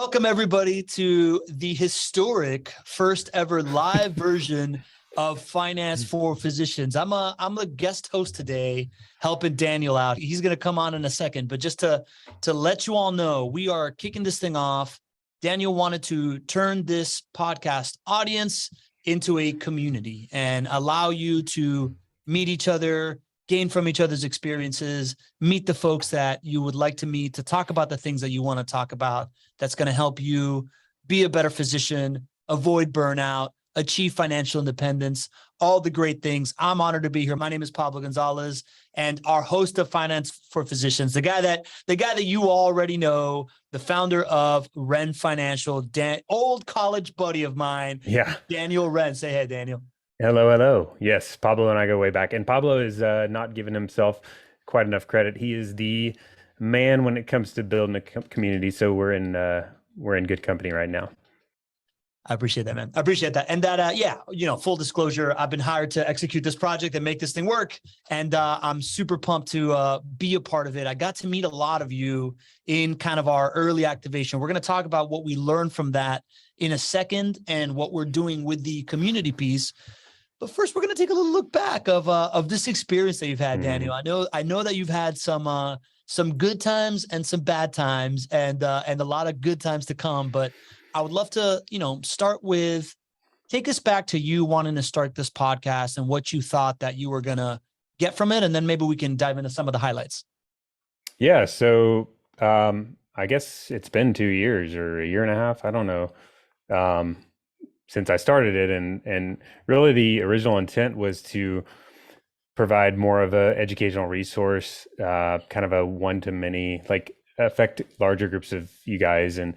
Welcome everybody to the historic first ever live version of Finance for Physicians. I'm a guest host today, helping Daniel out. He's going to come on in a second, but just to let you all know, we are kicking this thing off. Daniel wanted to turn this podcast audience into a community and allow you to meet each other, gain from each other's experiences, meet the folks that you would like to meet, to talk about the things that you want to talk about that's going to help you be a better physician, avoid burnout, achieve financial independence, all the great things. I'm honored to be here. My name is Pablo Gonzalez, and our host of Finance for Physicians, the guy that you already know, the founder of Wrenne Financial, old college buddy of mine, Daniel Wrenne. Say hey, Daniel. Hello. Yes, Pablo and I go way back. And Pablo is not giving himself quite enough credit. He is the man when it comes to building a community. So we're in good company right now. I appreciate that, man. I appreciate that. And that, full disclosure, I've been hired to execute this project and make this thing work. And I'm super pumped to be a part of it. I got to meet a lot of you in kind of our early activation. We're going to talk about what we learned from that in a second and what we're doing with the community piece. But first, we're going to take a little look back of this experience that you've had, Daniel. I know that you've had some good times and some bad times, and a lot of good times to come. But I would love to, start with, take us back to you wanting to start this podcast and what you thought that you were going to get from it, and then maybe we can dive into some of the highlights. Yeah. So I guess it's been 2 years or a year and a half. I don't know. Since I started it, and really the original intent was to provide more of a educational resource, kind of a one-to-many, like affect larger groups of you guys. And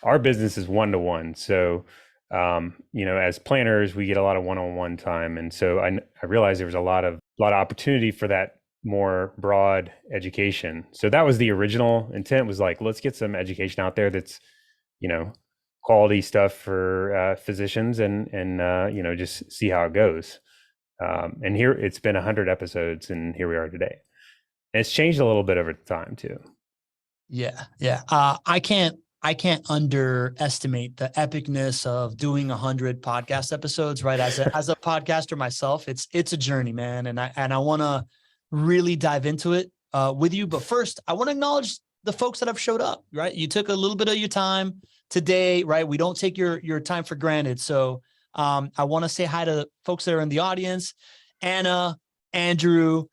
our business is one-to-one. So, as planners, we get a lot of one-on-one time. And so I realized there was a lot of opportunity for that more broad education. So that was the original intent, was like, let's get some education out there that's, quality stuff for physicians and just see how it goes. And here it's been 100 episodes and here we are today. And it's changed a little bit over time too. Yeah. I can't underestimate the epicness of doing 100 podcast episodes, right? As a podcaster myself, it's a journey, man. And I want to really dive into it with you. But first, I want to acknowledge the folks that have showed up, right? You took a little bit of your time today, right? We don't take your time for granted. So I want to say hi to folks that are in the audience: Anna, Andrew,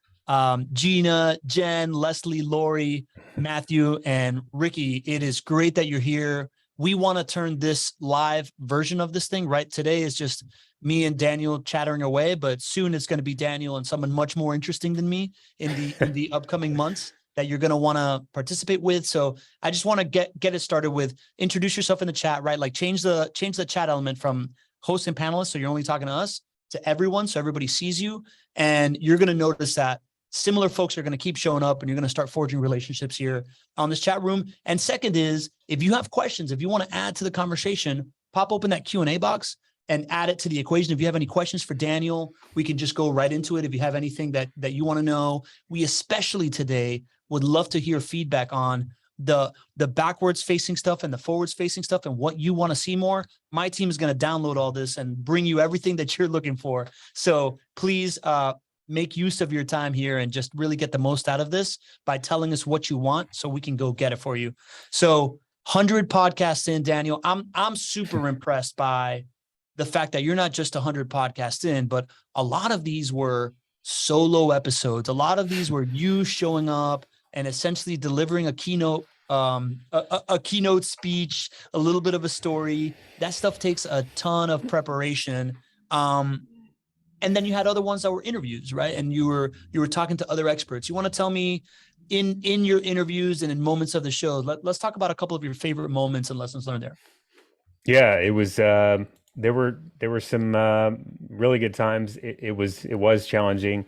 Gina, Jen, Leslie, Lori, Matthew, and Ricky. It is great that you're here. We want to turn this live version of this thing, right? Today is just me and Daniel chattering away, but soon it's going to be Daniel and someone much more interesting than me in the upcoming months that you're going to want to participate with. So I just want to get it started with, introduce yourself in the chat, right? Like change the chat element from host and panelists, so you're only talking to us, to everyone, so everybody sees you. And you're going to notice that similar folks are going to keep showing up, and you're going to start forging relationships here on this chat room. And second is, if you have questions, if you want to add to the conversation, pop open that Q&A box and add it to the equation. If you have any questions for Daniel, we can just go right into it. If you have anything that you want to know, we especially today would love to hear feedback on the backwards facing stuff and the forwards facing stuff and what you want to see more. My team is going to download all this and bring you everything that you're looking for. So please make use of your time here and just really get the most out of this by telling us what you want so we can go get it for you. So 100 podcasts in, Daniel, I'm super impressed by the fact that you're not just 100 podcasts in, but a lot of these were solo episodes. A lot of these were you showing up and essentially delivering a keynote, a keynote speech, a little bit of a story. That stuff takes a ton of preparation. And then you had other ones that were interviews, right? And you were talking to other experts. You want to tell me in your interviews and in moments of the show, let's talk about a couple of your favorite moments and lessons learned there. Yeah, it was, there were some really good times. It was challenging.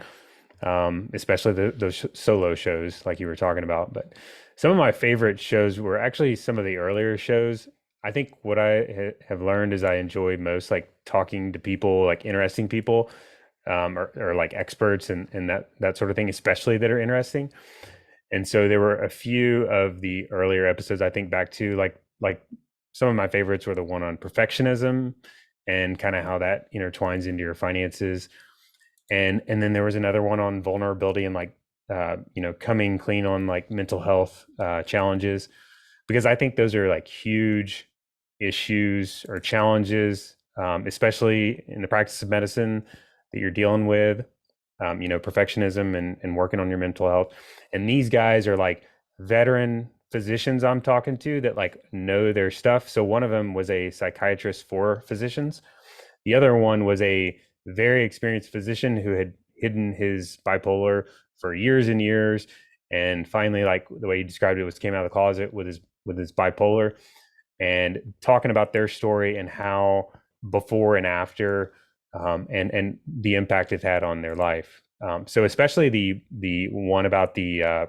Especially those solo shows like you were talking about. But some of my favorite shows were actually some of the earlier shows. I think what I have learned is I enjoy most like talking to people, like interesting people, or like experts and that sort of thing, especially that are interesting. And so there were a few of the earlier episodes I think back to, like some of my favorites were the one on perfectionism and kind of how that intertwines into your finances. And then there was another one on vulnerability and like coming clean on like mental health challenges, because I think those are like huge issues or challenges, especially in the practice of medicine that you're dealing with, perfectionism and working on your mental health. And these guys are like veteran physicians I'm talking to that like know their stuff. So one of them was a psychiatrist for physicians. The other one was a very experienced physician who had hidden his bipolar for years and years, and finally, like the way he described it, was came out of the closet with his bipolar, and talking about their story and how before and after, and the impact it had on their life. So especially the one about the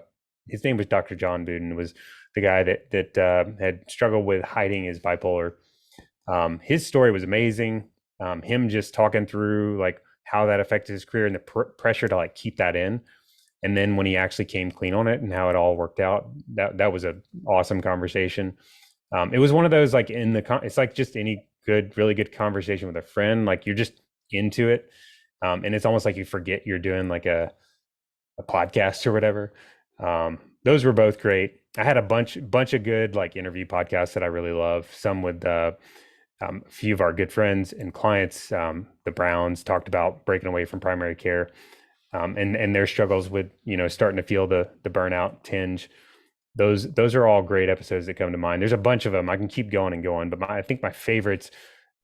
his name was Dr. John Budin, was the guy that had struggled with hiding his bipolar. His story was amazing. Him just talking through like how that affected his career and the pressure to like keep that in, and then when he actually came clean on it and how it all worked out, that was an awesome conversation. It was one of those like it's like just any really good conversation with a friend. Like you're just into it, and it's almost like you forget you're doing like a podcast or whatever. Those were both great. I had a bunch of good like interview podcasts that I really love. Some with a few of our good friends and clients. The Browns talked about breaking away from primary care, and their struggles with starting to feel the burnout tinge. Those are all great episodes that come to mind. There's a bunch of them. I can keep going and going, but I think my favorites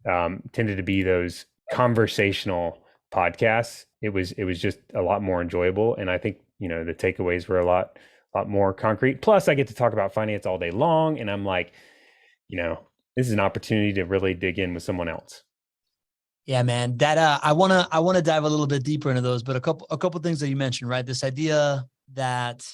tended to be those conversational podcasts. It was just a lot more enjoyable, and I think the takeaways were a lot more concrete. Plus, I get to talk about finance all day long, and I'm like, this is an opportunity to really dig in with someone else. Yeah, man. That I wanna dive a little bit deeper into those, but a couple things that you mentioned, right? This idea that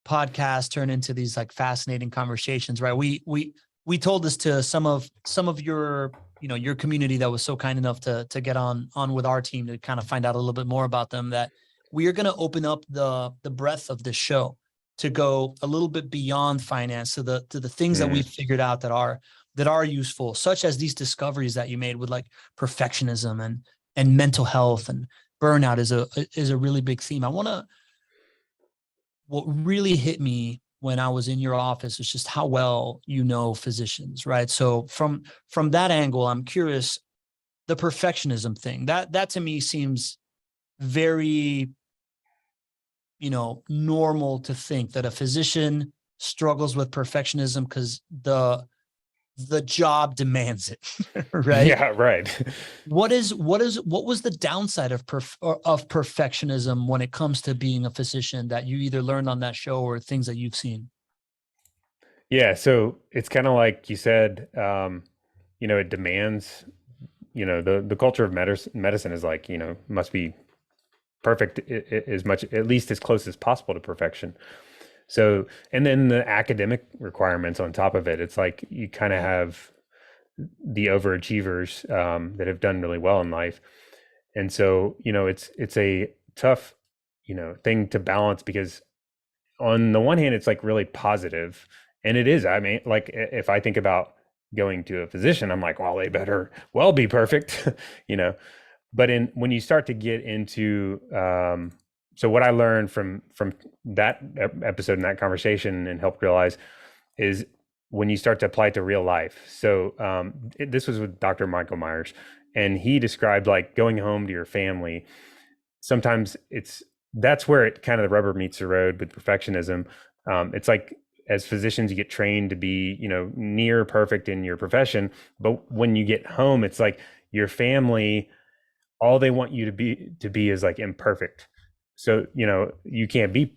podcasts turn into these like fascinating conversations, right? We told this to some of your your community that was so kind enough to get on with our team to kind of find out a little bit more about them, that we are going to open up the breadth of this show to go a little bit beyond finance to the things that we've figured out that are useful, such as these discoveries that you made with like perfectionism and mental health and burnout is a really big theme. What really hit me when I was in your office is just how well you know physicians, right? So from that angle, I'm curious, the perfectionism thing, that to me seems very, normal to think that a physician struggles with perfectionism because the job demands it, right? Yeah, right. What was the downside of perfectionism when it comes to being a physician that you either learned on that show or things that you've seen? Yeah, so it's kind of like you said, it demands, the culture of medicine is like, must be perfect as much, at least as close as possible to perfection. So, and then the academic requirements on top of it, it's like you kind of have the overachievers that have done really well in life. And so, it's a tough, thing to balance, because on the one hand, it's like really positive, and it is. I mean, like if I think about going to a physician, I'm like, well, they better well be perfect, you know. But when you start to get into, so what I learned from that episode and that conversation and helped realize is when you start to apply it to real life. So this was with Dr. Michael Myers, and he described like going home to your family. Sometimes that's where it kind of the rubber meets the road with perfectionism. It's like, as physicians, you get trained to be, near perfect in your profession. But when you get home, it's like your family, all they want you to be is like imperfect. So, you can't be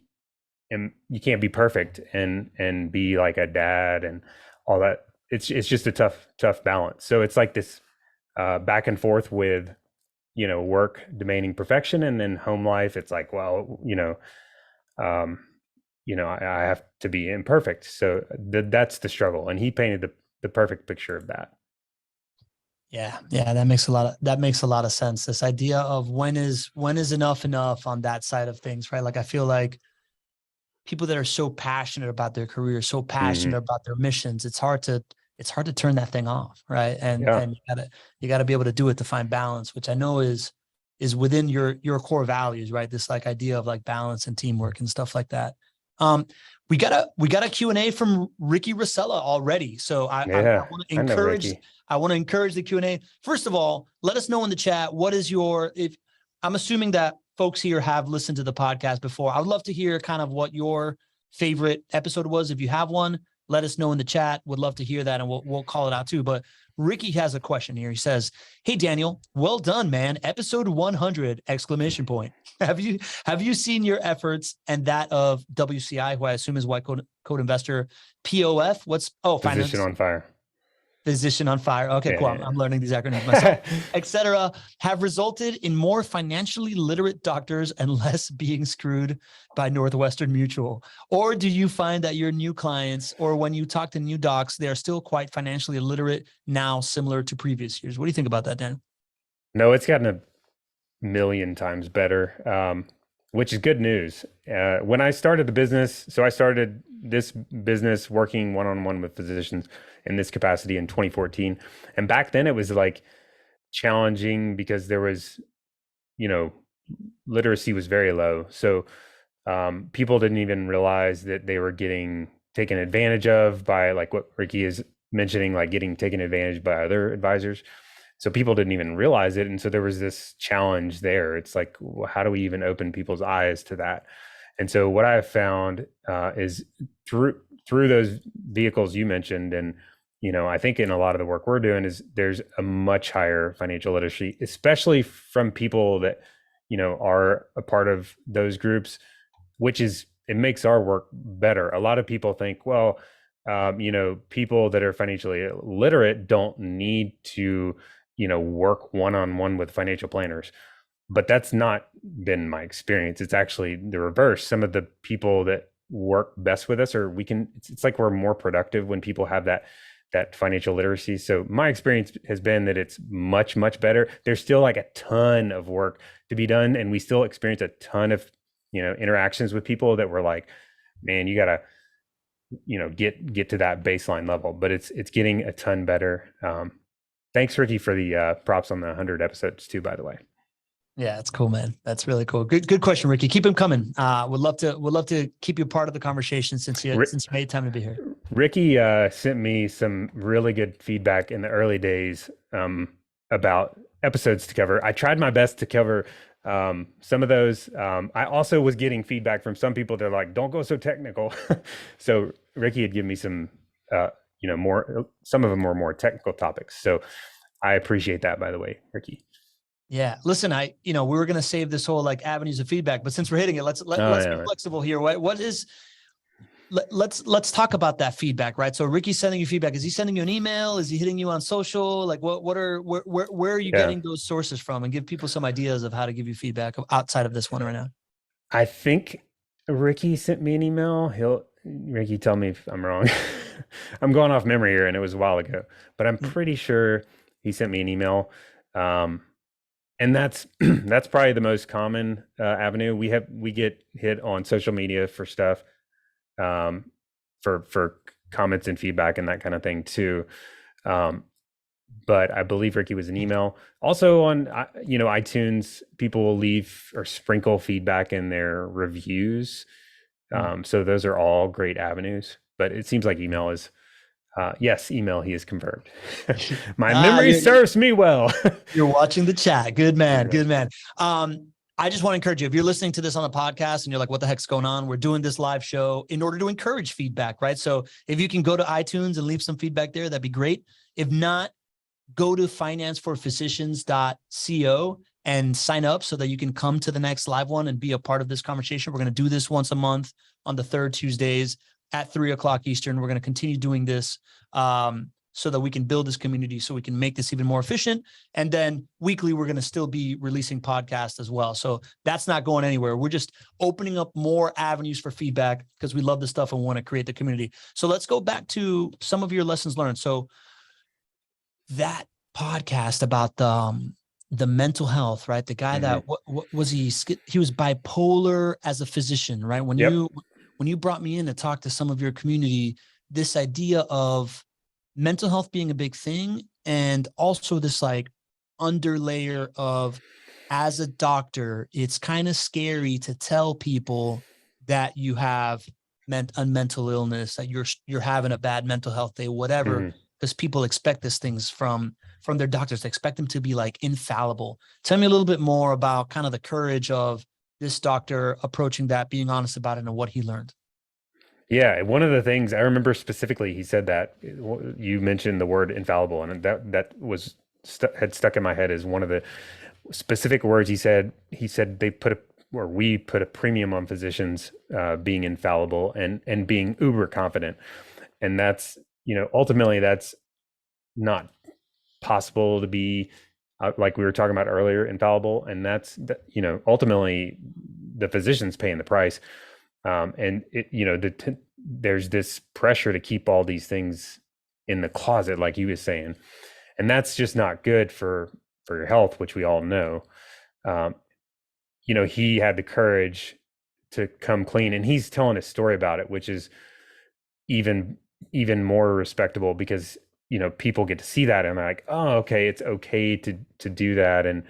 perfect and be like a dad and all that. It's just a tough balance. So it's like this back and forth with, work demanding perfection, and then home life. It's like, well, I have to be imperfect. So that's the struggle. And he painted the perfect picture of that. Yeah. That makes a lot of sense. This idea of when is enough on that side of things, right? Like, I feel like people that are so passionate about their career, so passionate about their missions, it's hard it's hard to turn that thing off, right? And Yeah. and you gotta be able to do it to find balance, which I know is within your core values, right? This like idea of like balance and teamwork and stuff like that. Um, we got a Q&A from Ricky Rosella already. So I Yeah. want to I know encourage Ricky. the Q&A. First of all, let us know in the chat, what is your, if I'm assuming that folks here have listened to the podcast before. I would love to hear kind of what your favorite episode was. If you have one, let us know in the chat. Would love to hear that, and we'll call it out too. But Ricky has a question here. He says, "Hey Daniel, well done, man. Episode 100 exclamation point. Have you seen your efforts and that of WCI, who I assume is White Coat Investor, POF? What's Position finance on fire. Physician on fire. Okay, cool. Yeah. I'm learning these acronyms myself, etc. Have resulted in more financially literate doctors and less being screwed by Northwestern Mutual? Or do you find that your new clients, or when you talk to new docs, they are still quite financially illiterate now, similar to previous years? What do you think about that, Dan? No, it's gotten a million times better, which is good news. When I started the business, so I started this business working one-on-one with physicians in this capacity in 2014. And back then it was like challenging because there was, literacy was very low. So people didn't even realize that they were getting taken advantage of by, like what Ricky is mentioning, like getting taken advantage by other advisors. So people didn't even realize it. And so there was this challenge there. It's like, well, how do we even open people's eyes to that? And so what I have found is through those vehicles you mentioned, and I think in a lot of the work we're doing, is there's a much higher financial literacy, especially from people that are a part of those groups, which is, it makes our work better. A lot of people think, well, people that are financially literate don't need to work one-on-one with financial planners. But that's not been my experience. It's actually the reverse. Some of the people that work best with us, or it's like we're more productive when people have that financial literacy. So my experience has been that it's much, much better. There's still like a ton of work to be done, and we still experience a ton of interactions with people that we're like, man, you gotta get to that baseline level. But it's getting a ton better. Thanks, Ricky, for the props on the 100 episodes too, by the way. Yeah, that's cool, man. That's really cool. Good question, Ricky. Keep them coming. Would love to keep you part of the conversation since you made time to be here. Ricky sent me some really good feedback in the early days about episodes to cover. I tried my best to cover some of those. I also was getting feedback from some people that are like, don't go so technical. So Ricky had given me some more, some of them were more technical topics. So I appreciate that, by the way, Ricky. Yeah. Listen, we were going to save this whole like avenues of feedback, but since we're hitting it, let's be flexible here. Let's talk about that feedback, right? So Ricky's sending you feedback. Is he sending you an email? Is he hitting you on social? Like where are you getting those sources from? And give people some ideas of how to give you feedback outside of this one right now. I think Ricky sent me an email. Ricky, tell me if I'm wrong. I'm going off memory here, and it was a while ago, but I'm pretty sure he sent me an email. And that's probably the most common avenue. We get hit on social media for stuff, for comments and feedback and that kind of thing too. But I believe Ricky was an email. Also on iTunes, people will leave or sprinkle feedback in their reviews. So those are all great avenues. But it seems like email is. Yes, email, he is confirmed. My memory serves me well. You're watching the chat. Good man. Good man. I just want to encourage you, if you're listening to this on the podcast and you're like, what the heck's going on? We're doing this live show in order to encourage feedback, right? So if you can go to iTunes and leave some feedback there, that'd be great. If not, go to financeforphysicians.co and sign up so that you can come to the next live one and be a part of this conversation. We're going to do this once a month on the third Tuesdays at 3:00 Eastern. We're going to continue doing this so that we can build this community, so we can make this even more efficient. And then weekly, we're going to still be releasing podcasts as well. So that's not going anywhere. We're just opening up more avenues for feedback because we love this stuff and want to create the community. So let's go back to some of your lessons learned. So that podcast about the mental health, right? The guy that what was he was bipolar as a physician, right? When you brought me in to talk to some of your community, this idea of mental health being a big thing, and also this like underlayer of, as a doctor, it's kind of scary to tell people that you have a mental illness, that you're having a bad mental health day, whatever, Mhm. because people expect these things from their doctors. They expect them to be like infallible. Tell me a little bit more about kind of the courage of this doctor approaching that, being honest about it, and what he learned. Yeah, one of the things I remember specifically, he said that you mentioned the word infallible, and that was had stuck in my head as one of the specific words he said. He said they put a or we put a premium on physicians being infallible and being uber confident, and that's ultimately that's not possible to be like we were talking about earlier, infallible, and that's ultimately the physician's paying the price. And there's this pressure to keep all these things in the closet, like he was saying, and that's just not good for your health, which we all know. Um, he had the courage to come clean, and he's telling a story about it, which is even even more respectable because people get to see that and they're like, oh, okay, it's okay to do that, and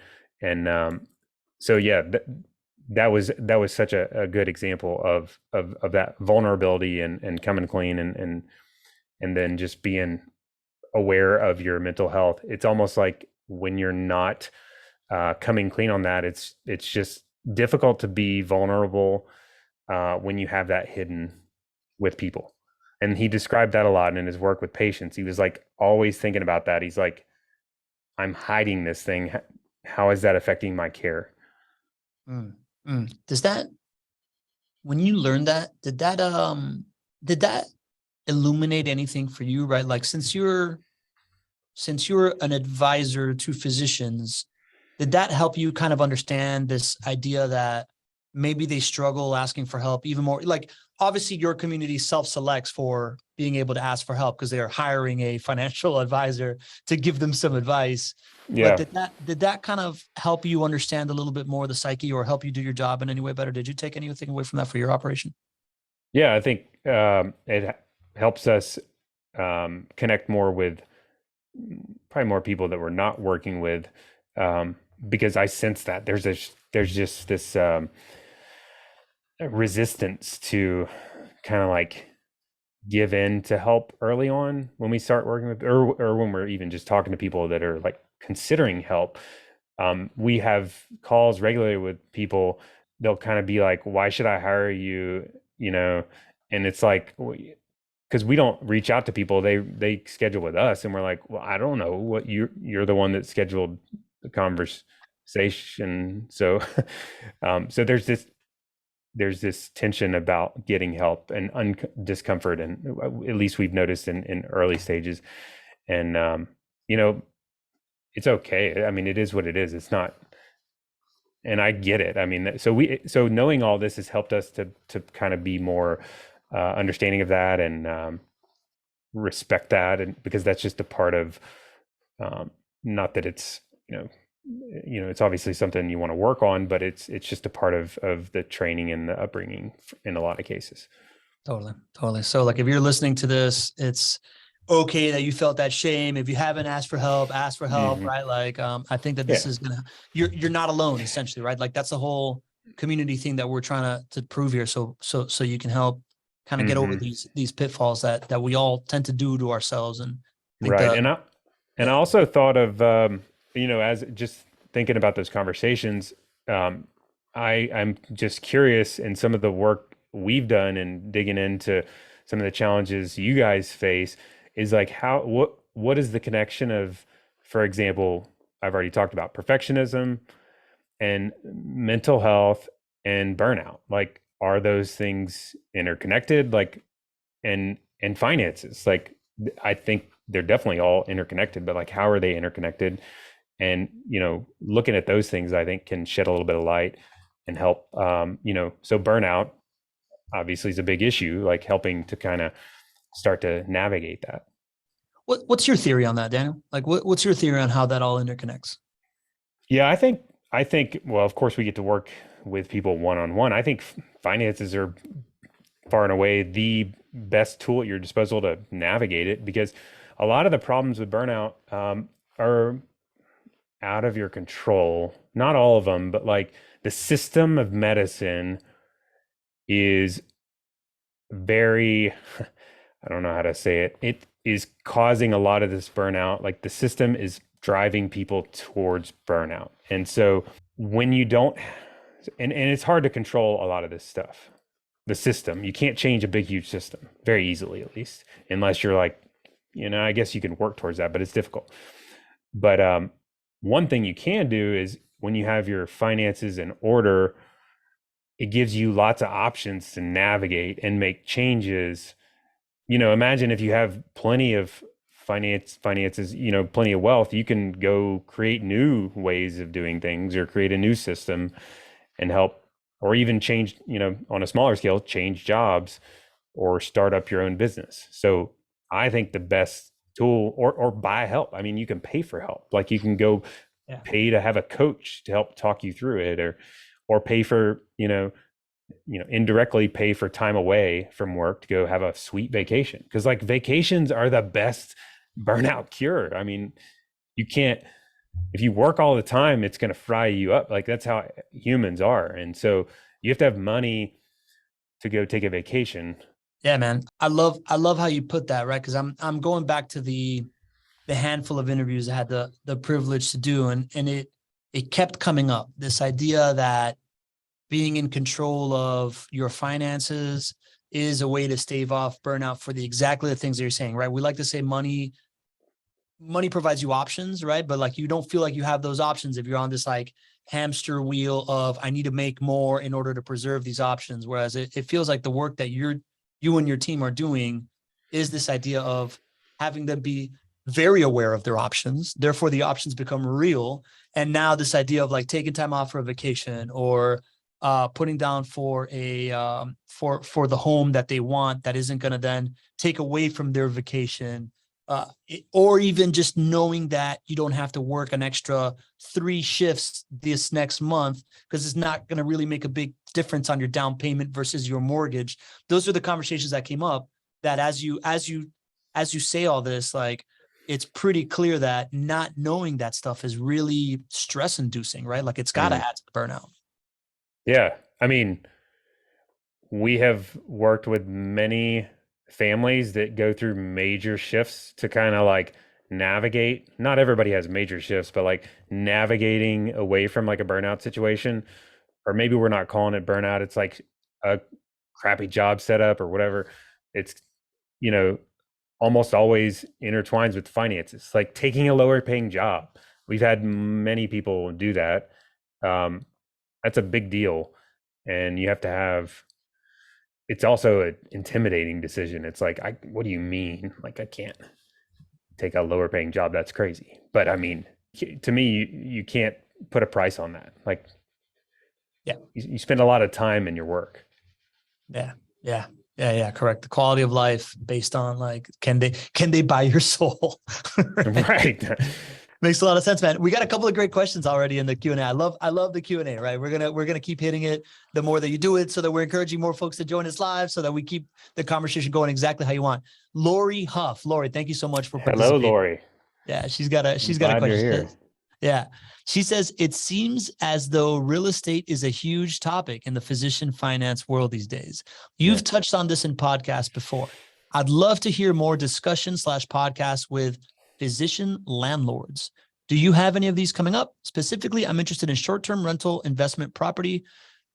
so yeah, that was such a good example of that vulnerability and coming clean and then just being aware of your mental health. It's almost like when you're not coming clean on that, it's just difficult to be vulnerable when you have that hidden with people. And he described that a lot in his work with patients. He was like always thinking about that. He's like, I'm hiding this thing. How is that affecting my care? Mm, Does that, when you learned that, did that illuminate anything for you, right? Like, since you're an advisor to physicians, did that help you kind of understand this idea that maybe they struggle asking for help even more? Like, obviously your community self-selects for being able to ask for help because they are hiring a financial advisor to give them some advice. But Yeah. did that kind of help you understand a little bit more the psyche, or help you do your job in any way better? Did you take anything away from that for your operation? Yeah, I think it helps us connect more with probably more people that we're not working with, um, because I sense that there's just this resistance to kind of like give in to help early on when we start working with, or when we're even just talking to people that are like considering help. We have calls regularly with people. They'll kind of be like, why should I hire you? And it's like, because we don't reach out to people, they schedule with us, and we're like, well, I don't know what you're the one that scheduled the conversation. So so there's this tension about getting help and discomfort, and at least we've noticed in early stages. And you know it's okay. I mean, it is what it is. It's not, and I get it. I mean, so knowing all this has helped us to kind of be more understanding of that, and respect that, and because that's just a part of, not that it's it's obviously something you want to work on, but it's just a part of the training and the upbringing in a lot of cases. Totally, totally. So, like, if you're listening to this, it's okay that you felt that shame. If you haven't asked for help, ask for help, Hmm. right? Like, I think that this Yeah. is gonna, you're not alone, essentially, right? Like, that's the whole community thing that we're trying to prove here. So you can help kind of get over Hmm. these pitfalls that we all tend to do to ourselves. And I think Right. the And I yeah, also thought of, as just thinking about those conversations, um, I'm just curious in some of the work we've done and digging into some of the challenges you guys face, is like what is the connection of, for example, I've already talked about perfectionism and mental health and burnout. Like, are those things interconnected? Like, and finances. Like, I think they're definitely all interconnected, but like, how are they interconnected? And looking at those things, I think, can shed a little bit of light and help. So burnout obviously is a big issue, like helping to kind of start to navigate that. what's your theory on that, Daniel? Like, what's your theory on how that all interconnects? Yeah, I think well, of course we get to work with people one on one. I think finances are far and away the best tool at your disposal to navigate it, because a lot of the problems with burnout are out of your control. Not all of them, but like the system of medicine is very, I don't know how to say it. It is causing a lot of this burnout. Like the system is driving people towards burnout. And so when you don't, and it's hard to control a lot of this stuff. The system, you can't change a big, huge system very easily, at least, unless you're like, I guess you can work towards that, but it's difficult. But one thing you can do is when you have your finances in order, it gives you lots of options to navigate and make changes. Imagine if you have plenty of finances, plenty of wealth, you can go create new ways of doing things or create a new system and help, or even change, on a smaller scale, change jobs or start up your own business. So I think the best tool, or buy help. I mean, you can pay for help. Like you can go pay to have a coach to help talk you through it, or pay for, indirectly pay for time away from work to go have a sweet vacation. Because like vacations are the best burnout cure. I mean, you can't, if you work all the time, it's going to fry you up. Like that's how humans are. And so you have to have money to go take a vacation. Yeah, man. I love how you put that, right? Because I'm going back to the handful of interviews I had the privilege to do, and it kept coming up. This idea that being in control of your finances is a way to stave off burnout for exactly the things that you're saying, right? We like to say money provides you options, right? But like you don't feel like you have those options if you're on this like hamster wheel of I need to make more in order to preserve these options. Whereas it feels like the work that you and your team are doing is this idea of having them be very aware of their options. Therefore, the options become real. And now this idea of like taking time off for a vacation or putting down for a for the home that they want that isn't going to then take away from their vacation, or even just knowing that you don't have to work an extra 3 shifts this next month because it's not going to really make a big difference on your down payment versus your mortgage. Those are the conversations that came up. That as you say all this, like it's pretty clear that not knowing that stuff is really stress inducing, right? Like it's got to add to the burnout. Yeah. I mean, we have worked with many families that go through major shifts to kind of like navigate. Not everybody has major shifts, but like navigating away from like a burnout situation, or maybe we're not calling it burnout. It's like a crappy job setup or whatever. It's, almost always intertwines with finances, like taking a lower paying job. We've had many people do that. That's a big deal. And you have to have, it's also an intimidating decision. It's like, what do you mean? Like, I can't take a lower paying job. That's crazy. But I mean, to me, you can't put a price on that. Like, yeah, you spend a lot of time in your work. Yeah. Correct. The quality of life based on like, can they buy your soul? Right. Makes a lot of sense, man. We got a couple of great questions already in the Q&A. I love the Q&A, right? We're gonna keep hitting it the more that you do it, so that we're encouraging more folks to join us live, so that we keep the conversation going exactly how you want. Lori Huff, Lori, thank you so much for participating. Hello, Lori. Yeah, she's got a question. You're here. Yeah, she says it seems as though real estate is a huge topic in the physician finance world these days. You've touched on this in podcasts before. I'd love to hear more discussion/podcasts with physician landlords. Do you have any of these coming up? Specifically, I'm interested in short-term rental investment property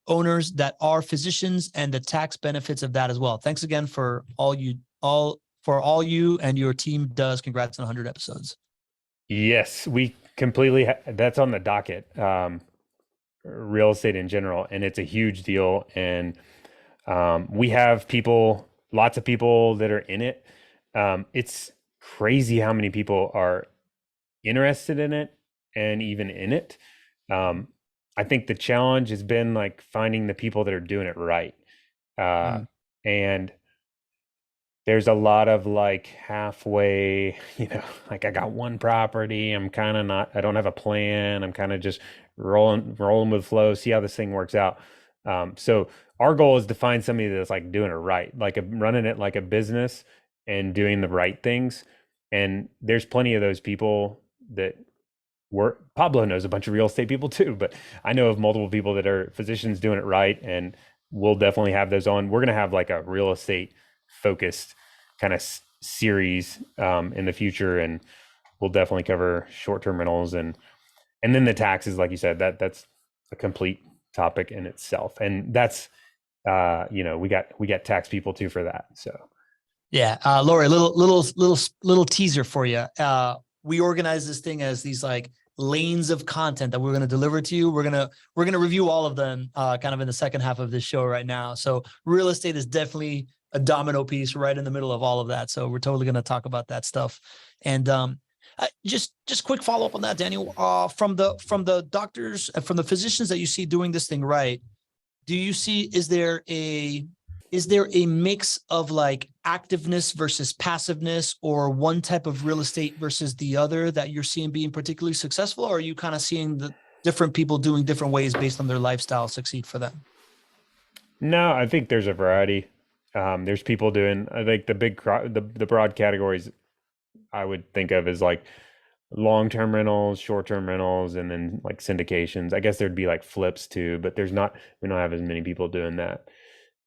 owners that are physicians and the tax benefits of that as well. Thanks again for all you and your team does. Congrats on 100 episodes. Yes, we completely, that's on the docket, real estate in general, and it's a huge deal. And we have lots of people that are in it. It's crazy how many people are interested in it and even in it. I think the challenge has been like finding the people that are doing it right. And there's a lot of like halfway, like I got one property. I don't have a plan. I'm kind of just rolling with flow, see how this thing works out. So our goal is to find somebody that's like doing it right, like running it like a business and doing the right things. And there's plenty of those people that work. Pablo knows a bunch of real estate people too, but I know of multiple people that are physicians doing it right, and we'll definitely have those on. We're going to have like a real estate focused kind of series in the future, and we'll definitely cover short-term rentals and then the taxes, like you said, that's a complete topic in itself, and that's we got tax people too for that. So Yeah, Lori, little teaser for you. We organize this thing as these like lanes of content that we're going to deliver to you. We're gonna review all of them kind of in the second half of this show right now. So real estate is definitely a domino piece right in the middle of all of that. So we're totally going to talk about that stuff. And just quick follow up on that, Daniel. From the doctors, from the physicians that you see doing this thing right, do you see, is there a mix of like activeness versus passiveness, or one type of real estate versus the other that you're seeing being particularly successful? Or are you kind of seeing the different people doing different ways based on their lifestyle succeed for them? no, I think there's a variety. There's people doing, I think the broad categories I would think of as like long-term rentals, short-term rentals, and then like syndications. I guess there'd be like flips too, but we don't have as many people doing that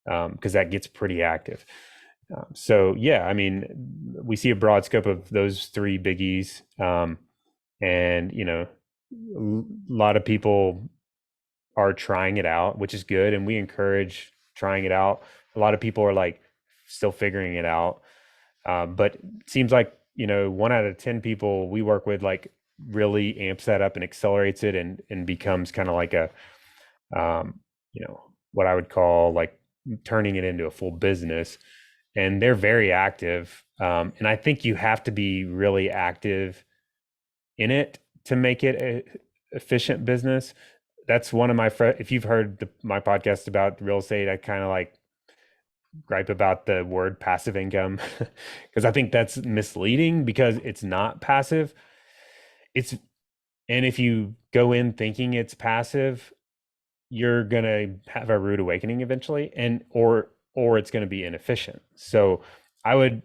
because that gets pretty active. So yeah, I mean, we see a broad scope of those three biggies, and a lot of people are trying it out, which is good, and we encourage trying it out. A lot of people are like still figuring it out, but it seems like 1 out of 10 people we work with like really amps that up and accelerates it and becomes kind of like a what I would call like turning it into a full business. And they're very active, and I think you have to be really active in it to make it a efficient business. That's one of my if you've heard my podcast about real estate, I kind of like gripe about the word passive income because I think that's misleading because it's not passive. It's and if you go in thinking it's passive, you're gonna have a rude awakening eventually, and or it's gonna be inefficient. So I would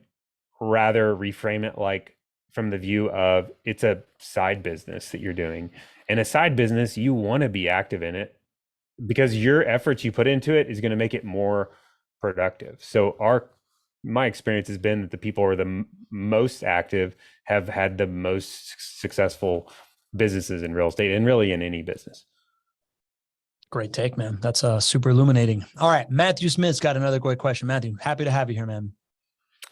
rather reframe it like from the view of it's a side business that you're doing. And a side business, you want to be active in it because your efforts you put into it is going to make it more productive. So my experience has been that the people who are the most active have had the most successful businesses in real estate and really in any business. Great take, man. That's super illuminating. All right, Matthew Smith's got another great question. Matthew, happy to have you here, man.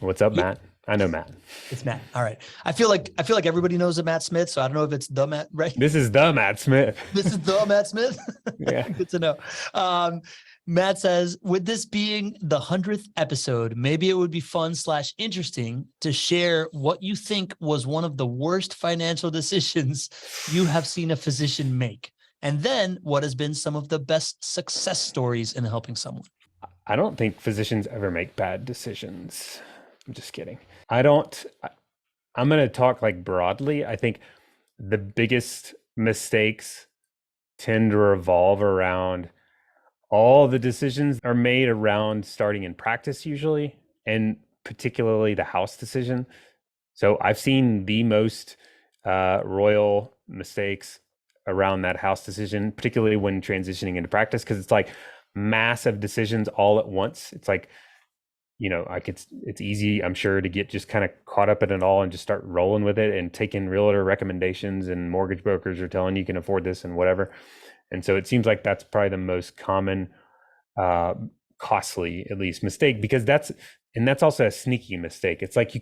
What's up, Matt? I know Matt. It's Matt. All right. I feel like everybody knows a Matt Smith, so I don't know if it's the Matt, right? This is the Matt Smith. This is the Matt Smith. Yeah. Good to know. Matt says, with this being the 100th episode, maybe it would be fun / interesting to share what you think was one of the worst financial decisions you have seen a physician make. And then what has been some of the best success stories in helping someone? I don't think physicians ever make bad decisions. I'm just kidding. I'm going to talk like broadly. I think the biggest mistakes tend to revolve around all the decisions are made around starting in practice usually, and particularly the house decision. So I've seen the most royal mistakes around that house decision, particularly when transitioning into practice, because it's like massive decisions all at once. It's like, it's easy, I'm sure, to get just kind of caught up in it all and just start rolling with it and taking realtor recommendations, and mortgage brokers are telling you can afford this and whatever. And so it seems like that's probably the most common, costly, at least, mistake, because that's also a sneaky mistake. It's like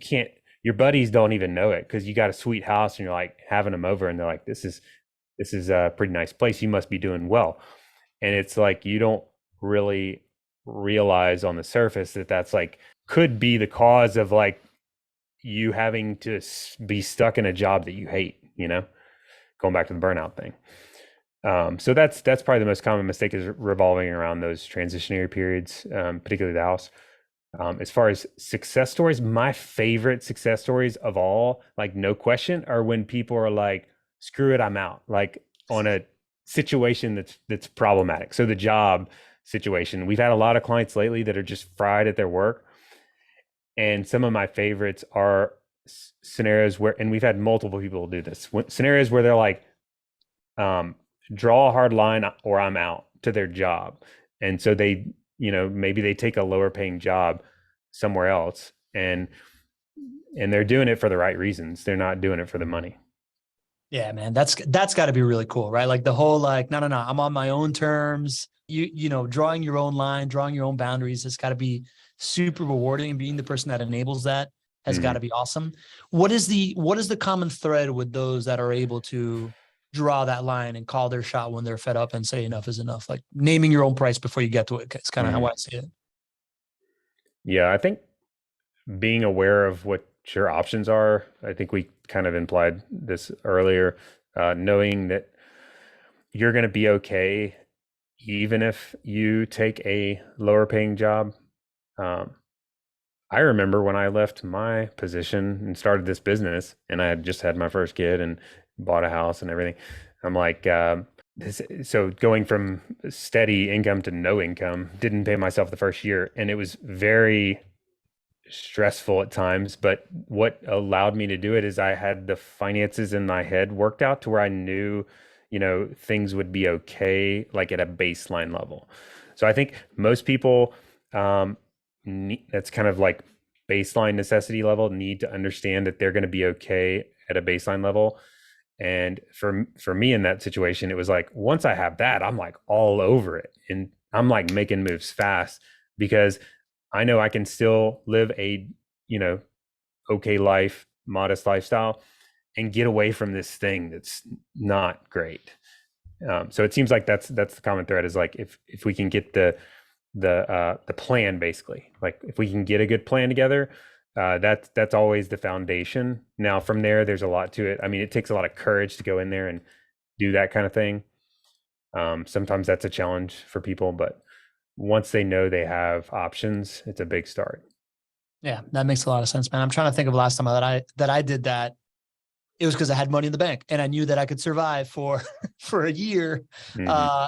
your buddies don't even know it because you got a sweet house and you're like having them over and they're like, this is a pretty nice place. You must be doing well. And it's like, you don't really realize on the surface that that's like could be the cause of like you having to be stuck in a job that you hate, going back to the burnout thing. So that's probably the most common mistake, is revolving around those transitionary periods, particularly the house. As far as success stories, my favorite success stories of all, like no question, are when people are like, screw it, I'm out, like on a situation that's problematic. So the job situation, we've had a lot of clients lately that are just fried at their work. And some of my favorites are scenarios where, and we've had multiple people do this, scenarios where they're like, um, draw a hard line or I'm out to their job. And so they, maybe they take a lower paying job somewhere else, and they're doing it for the right reasons. They're not doing it for the money. Yeah, man, that's got to be really cool, right? Like the whole like, no, no, no, I'm on my own terms. Drawing your own line, drawing your own boundaries. It's got to be super rewarding. And being the person that enables that has got to be awesome. What is the common thread with those that are able to draw that line and call their shot when they're fed up and say enough is enough? Like naming your own price before you get to it. It's kind of how I see it. Yeah, I think being aware of what your options are. I think we kind of implied this earlier. Knowing that you're going to be okay even if you take a lower paying job. Um, I remember when I left my position and started this business, and I had just had my first kid and bought a house and everything. I'm like, so going from steady income to no income, didn't pay myself the first year, and it was very stressful at times. But what allowed me to do it is I had the finances in my head worked out to where I knew, things would be okay, like at a baseline level. So I think most people, that's kind of like baseline necessity level, need to understand that they're going to be okay at a baseline level. And for me in that situation, it was like, once I have that, I'm like all over it, and I'm like making moves fast because I know I can still live a, okay life, modest lifestyle, and get away from this thing that's not great. So it seems like that's the common thread, is like, if we can get the plan, basically, like if we can get a good plan together, that's always the foundation. Now from there, there's a lot to it. I mean, it takes a lot of courage to go in there and do that kind of thing. Sometimes that's a challenge for people, but once they know they have options, it's a big start. Yeah, that makes a lot of sense, man. I'm trying to think of the last time that I did that. It was because I had money in the bank and I knew that I could survive for for a year Hmm.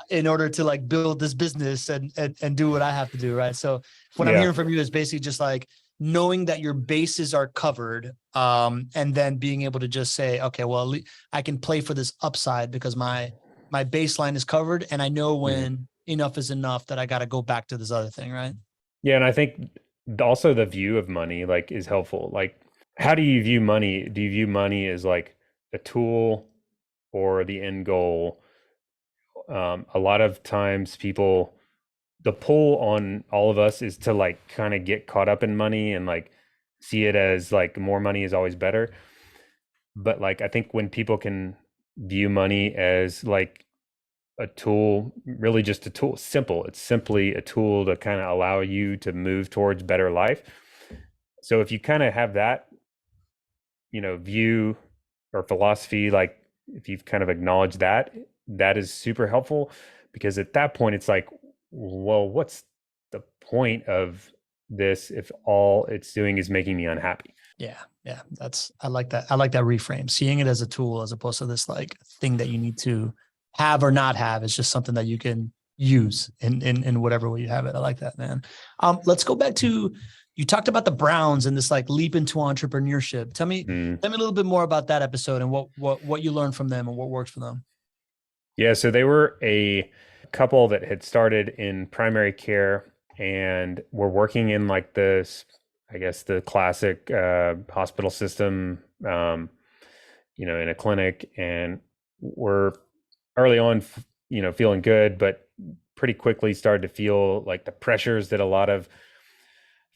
in order to like build this business and do what I have to do, right? So what I'm Yeah. hearing from you is basically just like knowing that your bases are covered, and then being able to just say, okay, well, I can play for this upside because my baseline is covered, and I know Mhm. when enough is enough that I got to go back to this other thing, right? Yeah, and I think also the view of money like is helpful. Like, how do you view money? Do you view money as like a tool or the end goal? A lot of times people, the pull on all of us is to like kind of get caught up in money and like see it as like more money is always better. But like, I think when people can view money as like a tool, really just a tool, simple, it's simply a tool to kind of allow you to move towards better life. So if you kind of have that, view or philosophy, like if you've kind of acknowledged that, that is super helpful, because at that point it's like, well, what's the point of this if all it's doing is making me unhappy? Yeah, yeah, I like that. I like that reframe, seeing it as a tool as opposed to this like thing that you need to have or not have. It's just something that you can use in whatever way you have it. I like that, man. Let's go back to, you talked about the Browns and this like leap into entrepreneurship. Mm. Tell me a little bit more about that episode and what you learned from them and what works for them. Yeah, so they were a couple that had started in primary care and were working in like this, I guess, the classic hospital system, in a clinic, and were early on, feeling good, but pretty quickly started to feel like the pressures that a lot of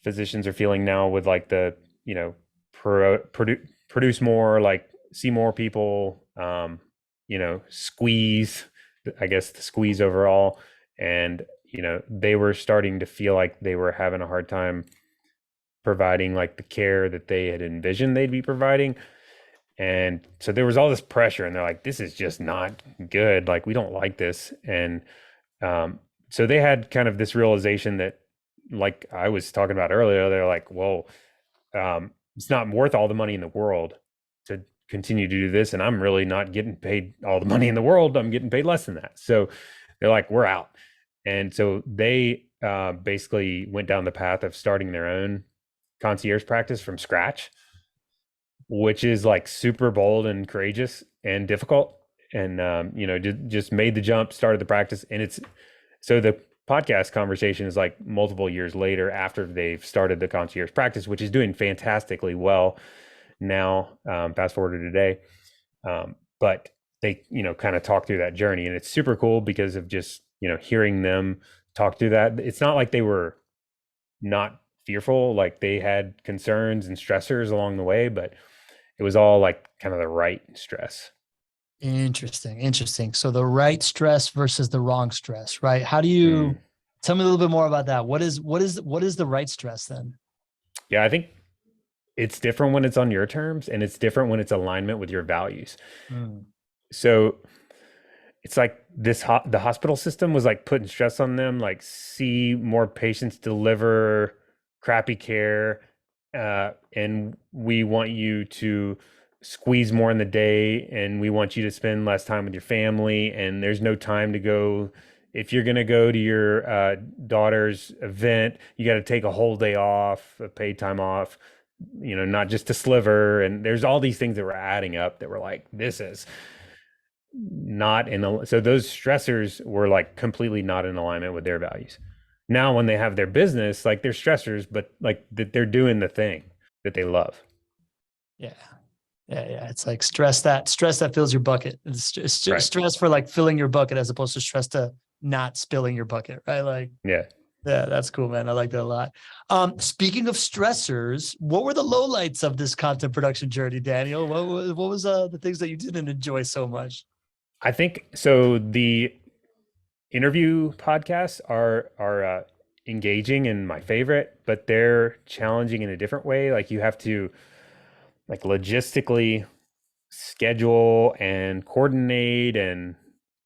physicians are feeling now with like the, produce more, like see more people, squeeze, I guess the squeeze overall. And, they were starting to feel like they were having a hard time providing like the care that they had envisioned they'd be providing. And so there was all this pressure, and they're like, this is just not good. Like, we don't like this. And um, so they had kind of this realization that, like I was talking about earlier, they're like, well, it's not worth all the money in the world to continue to do this. And I'm really not getting paid all the money in the world. I'm getting paid less than that. So they're like, we're out. And so they basically went down the path of starting their own concierge practice from scratch. which is like super bold and courageous and difficult. And just made the jump, started the practice, and it's so the podcast conversation is like multiple years later after they've started the concierge practice, which is doing fantastically well now. Fast forward to today, but they kind of talk through that journey, and it's super cool because of just hearing them talk through that. It's not like they were not fearful, like they had concerns and stressors along the way, but it was all like kind of the right stress. Interesting. So the right stress versus the wrong stress, right? How do you tell me a little bit more about that? What is the right stress then? Yeah, I think it's different when it's on your terms, and it's different when it's alignment with your values. So it's like the hospital system was like putting stress on them, like see more patients, deliver crappy care, and we want you to squeeze more in the day, and we want you to spend less time with your family, and there's no time to go. If you're going to go to your daughter's event, you got to take a whole day off, paid time off, not just a sliver. And there's all these things that were adding up that were like, this is not in so those stressors were like completely not in alignment with their values. Now when they have their business, like they're stressors, but like they're doing the thing that they love. Yeah. It's like stress that fills your bucket. It's just Right. stress for like filling your bucket as opposed to stress to not spilling your bucket, right? Like, yeah, that's cool, man. I like that a lot. Speaking of stressors, what were the lowlights of this content production journey, Daniel? What was the things that you didn't enjoy so much? I think so. The interview podcasts are engaging and my favorite, but they're challenging in a different way. Like you have to like logistically schedule and coordinate and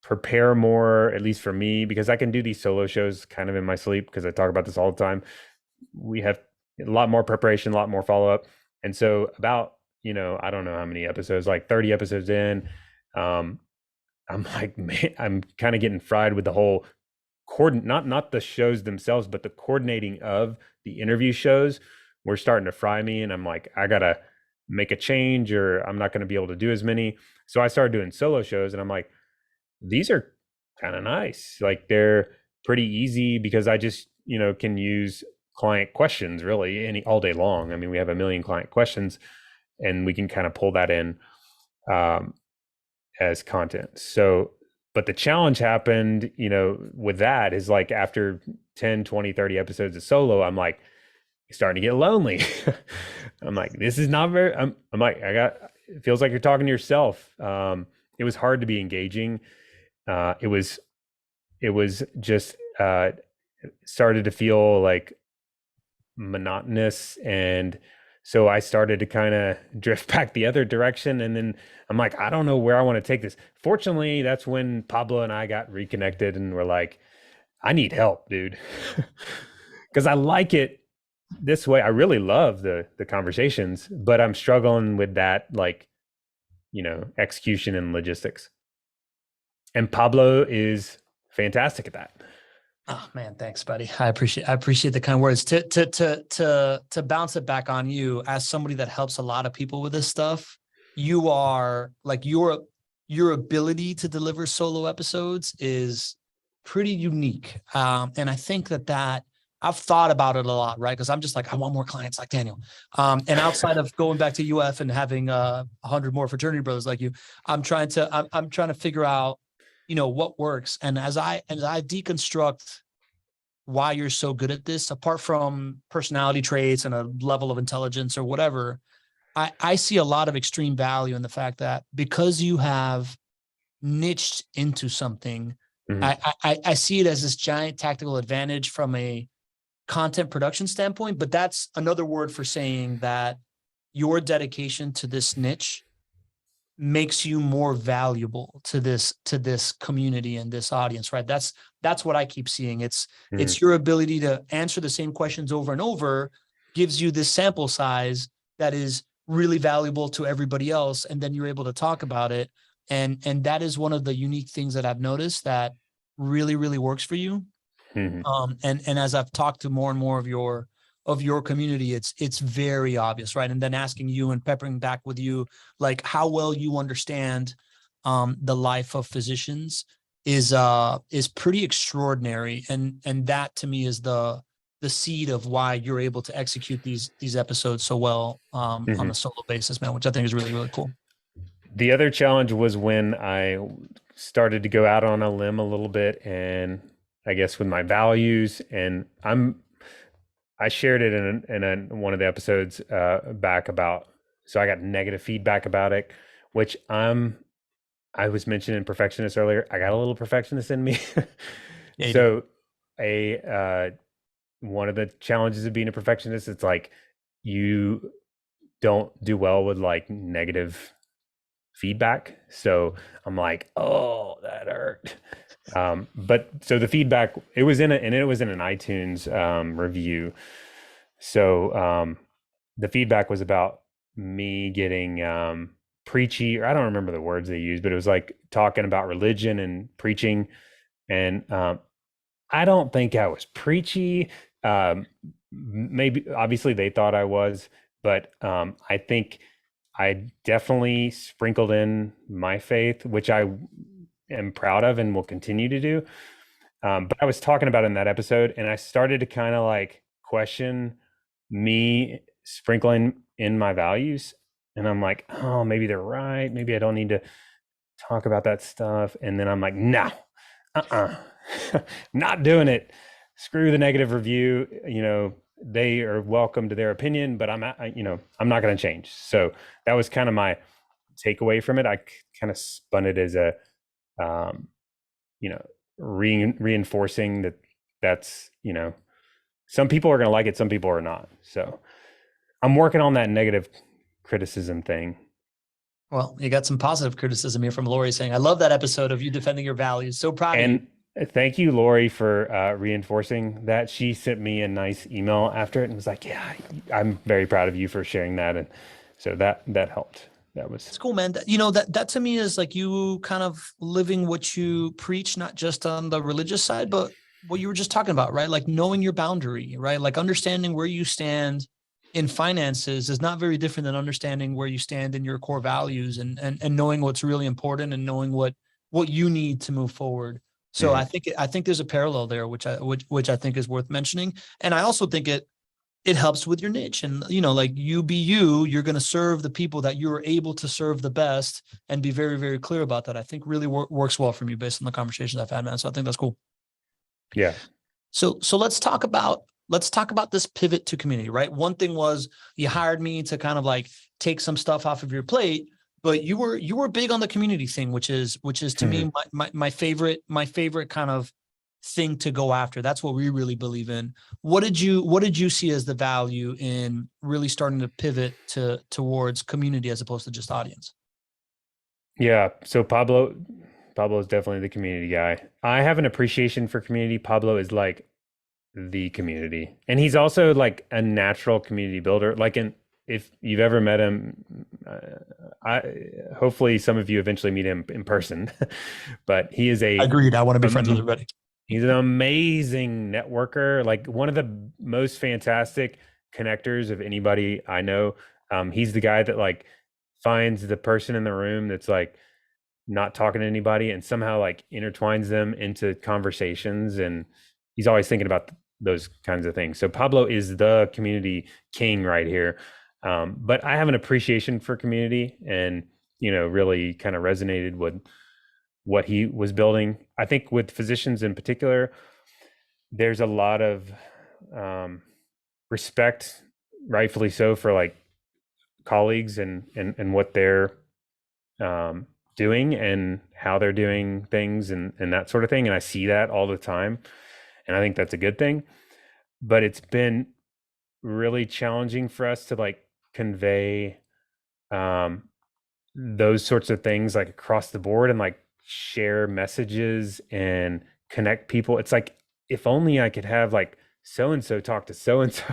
prepare more, at least for me, because I can do these solo shows kind of in my sleep because I talk about this all the time. We have a lot more preparation, a lot more follow-up. And so about, I don't know how many episodes, like 30 episodes in, I'm like, man, I'm kind of getting fried with the whole not the shows themselves, but the coordinating of the interview shows were starting to fry me. And I'm like, I gotta make a change or I'm not going to be able to do as many. So I started doing solo shows, and I'm like, these are kind of nice. Like they're pretty easy because I just, can use client questions really all day long. I mean, we have a million client questions, and we can kind of pull that in as content. So, but the challenge happened, with that is like after 10, 20, 30 episodes of solo, I'm like starting to get lonely. I'm like, this is not very, I'm like, it feels like you're talking to yourself. It was hard to be engaging. It was just, started to feel like monotonous. And so I started to kind of drift back the other direction. And then I'm like, I don't know where I want to take this. Fortunately, that's when Pablo and I got reconnected and we're like, I need help, dude. Because I like it this way. I really love the conversations, but I'm struggling with that, like, execution and logistics. And Pablo is fantastic at that. Oh man, thanks, buddy. I appreciate the kind words. To bounce it back on you, as somebody that helps a lot of people with this stuff, you are like your ability to deliver solo episodes is pretty unique. And I think that I've thought about it a lot, right? Because I'm just like, I want more clients like Daniel. And outside of going back to UF and having 100 more fraternity brothers like you, I'm trying to figure out, what works. And as I deconstruct why you're so good at this, apart from personality traits and a level of intelligence or whatever, I see a lot of extreme value in the fact that because you have niched into something, I see it as this giant tactical advantage from a content production standpoint, but that's another word for saying that your dedication to this niche makes you more valuable to this community and this audience, right? That's what I keep seeing. It's your ability to answer the same questions over and over gives you this sample size that is really valuable to everybody else, and then you're able to talk about it. And that is one of the unique things that I've noticed that really, really works for you. And as I've talked to more and more of your of your community, it's very obvious, right? And then asking you and peppering back with you, like how well you understand the life of physicians is pretty extraordinary. And that to me is the seed of why you're able to execute these episodes so well on a Mhm. solo basis, man, which I think is really, really cool. The other challenge was when I started to go out on a limb a little bit, and I guess with my values, and I shared it in one of the episodes back about, so I got negative feedback about it, which I was mentioning perfectionist earlier. I got a little perfectionist in me. Yeah, you do. So a one of the challenges of being a perfectionist, it's like you don't do well with like negative feedback. So I'm like, oh, that hurt. But so the feedback, it was in an iTunes review. So the feedback was about me getting preachy, or I don't remember the words they used, but it was like talking about religion and preaching. And I don't think I was preachy. Maybe obviously they thought I was, but I think I definitely sprinkled in my faith, which I am proud of and will continue to do. But I was talking about it in that episode, and I started to kind of like question me sprinkling in my values. And I'm like, oh, maybe they're right. Maybe I don't need to talk about that stuff. And then I'm like, no, uh-uh, not doing it. Screw the negative review. They are welcome to their opinion, but I'm not going to change. So that was kind of my takeaway from it. I kind of spun it as a, um, you know, reinforcing that's, some people are going to like it, some people are not. So I'm working on that negative criticism thing. Well, you got some positive criticism here from Lori saying, I love that episode of you defending your values. So proud of you. And thank you, Lori, for reinforcing that. She sent me a nice email after it and was like, yeah, I'm very proud of you for sharing that. And so that helped. That was It's cool, man. That to me is like you kind of living what you preach, not just on the religious side, but what you were just talking about, right? Like knowing your boundary, right? Like understanding where you stand in finances is not very different than understanding where you stand in your core values and knowing what's really important and knowing what you need to move forward. So Mhm. I think there's a parallel there, which I think is worth mentioning. And I also think it helps with your niche. And like you be you're going to serve the people that you're able to serve the best and be very, very clear about that. I think really works well for me based on the conversations I've had, man. So I think that's cool. Yeah. So let's talk about this pivot to community, right? One thing was you hired me to kind of like take some stuff off of your plate, but you were big on the community thing, which is to me Mhm. my favorite kind of thing to go after. That's what we really believe in. What did you see as the value in really starting to pivot towards community as opposed to just audience? Yeah. So Pablo is definitely the community guy. I have an appreciation for community. Pablo is like the community. And he's also like a natural community builder. If you've ever met him, I hopefully some of you eventually meet him in person. But he is Agreed. I want to be friends with um, everybody. he's an amazing networker, like one of the most fantastic connectors of anybody I know. He's the guy that like finds the person in the room that's like not talking to anybody and somehow like intertwines them into conversations, and he's always thinking about those kinds of things. So Pablo is the community king right here. But I have an appreciation for community, and really kind of resonated with what he was building. I think with physicians in particular, there's a lot of um, respect, rightfully so, for like colleagues and what they're um, doing and how they're doing things and that sort of thing. And I see that all the time. And I think that's a good thing. But it's been really challenging for us to like convey um, those sorts of things like across the board and like share messages and connect people. It's like, if only I could have like so and so talk to so and so,